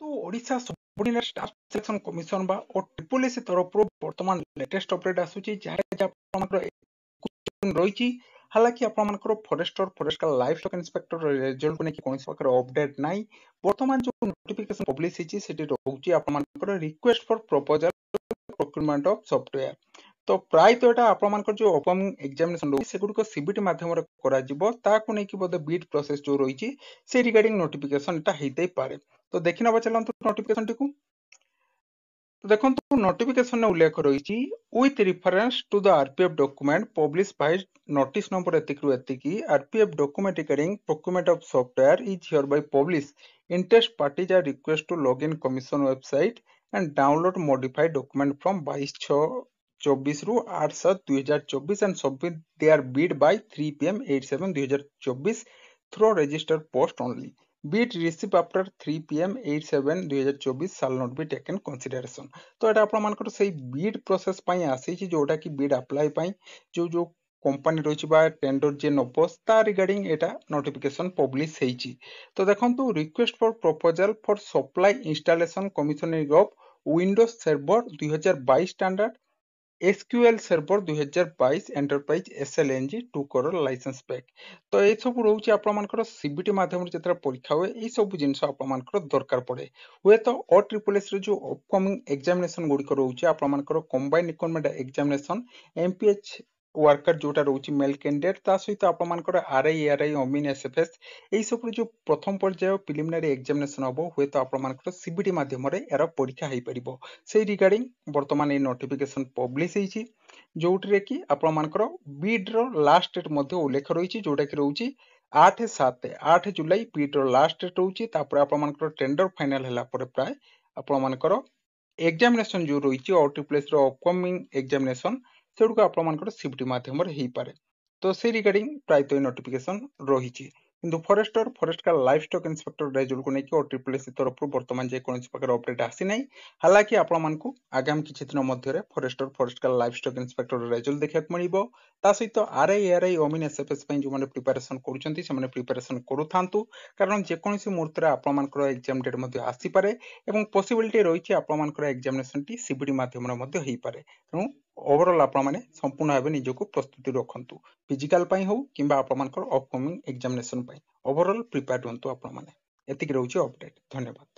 तो Odisha subordinate staff selection commission बा और ट्रिपल एस तरफ वर्तमान लेटेस्ट अपडेट आसुची जहाँ आपनकर रही। हालांकि आपनकर forester forest life stock inspector result को लेकिन कौन प्रकार अपडेट नहीं। वर्तमान जो नोटिफिकेशन पब्लिश होती है रोचे आपनकर request for proposal procurement of software. तो प्रायतः एटा आपनकर जो अपकमिंग एग्जामिनेशन रही सेगुड़िक सीबीटी माध्यम नहीं बोधे बीट प्रोसेस जो रही से रिगार्डिंग नोटिफिकेशन एटा होते पारे। तो देखि नबा चलतु नोटिफिकेशन टी। तो देखो नोटिफिकेशन उल्लेख रही with reference to the RPF document publish by notice number एतिकी RPF document regarding procurement of software is hereby publish interest parties are request to log in commission website and download modified document from 22/6/24 रु 8/7/2024 and submit their bid by 3 PM 8/7/2024 through registered post only. Bid received after 3 PM 8/7/2024 shall not be taken consideration। तो एटा आपण मानकर सही Beed process पई आसी छि जोटा कि बीड अप्लाई पई जो जो कंपनी रही बा टेंडर जे नबस ता रिगार्डिंग एटा नोटिफिकेशन पब्लिश हेछि। तो देखंतु request for proposal for supply installation commissioning of Windows server 2022 standard SQL server 2022 enterprise SLNG 2 crore license pack. तो ये सब रोचे आपनकर सीबीटी माध्यम जतरा परीक्षा हुए ये सब जिनस आपनकर दरकार पड़े हुए तो ओ ट्रिपल एस जो अपकमिंग एग्जामिनेशन गुड़िक रोचे आपनकर combined requirement examination MPH worker जोटा रोचे मेल कैंडिडेट ता सहित आपनकर आरआई एआरआई अमीन एसएफएस এই সবর जो प्रथम पर्याय प्रिलिमिनारी एग्जामिनेशन हम हुए तो आपनकर सीबीटी माध्यम यार परीक्षा हो पार से रिगार्डिंग वर्तमान ये नोटिफिकेशन पब्लिश होती जोटे कि आपनकर बीड रो लास्ट डेट मध्य उल्लेख रही जोटा कि रोचे 8/7 जुलाई बीड रो लास्ट डेट रोचे आपनकर टेंडर फाइनल है प्राय आपनकर एग्जामिनेशन जो रही ट्रिपल रो अपकमिंग एग्जामिनेशन सेगुड़िक आपनकर सीबीटी माध्यम हो पारे। तो से रिगार्डिंग प्रायतः नोटिफिकेशन रही किंतु फॉरेस्टर फॉरेस्ट का लाइफ स्टॉक इंस्पेक्टर रेजल्ट को लेकिन और ट्रिपल एस तरफ बर्तमान जे कौन प्रकार अपडेट आसी ना। हालांकि आपण को आगामी किसी दिन मध्य फॉरेस्टर फॉरेस्ट का लाइफ स्टॉक इंस्पेक्टर रेजल्ट देखा मिलो ता सहित आरआई एआरआई अमीन एसएफएस जो मैंने प्रिपरेशन करुँच प्रिपरेशन करूँ कारण जेकोसी मुहूर्त आपंकर एग्जाम डेट आसीपे और पॉसिबिलिटी रही आपंकर एग्जामिनेशन टी सीबीटी माध्यम हो पारे। तेणु ओवरऑल आपने संपूर्ण भाव निजक प्रस्तुति रखु फिजिकाल हो कि अपनकर अपकमिंग एग्जामिनेशन ओवरऑल प्रिपेयर रुहतु आपने। एतिक रोचे अपडेट। धन्यवाद।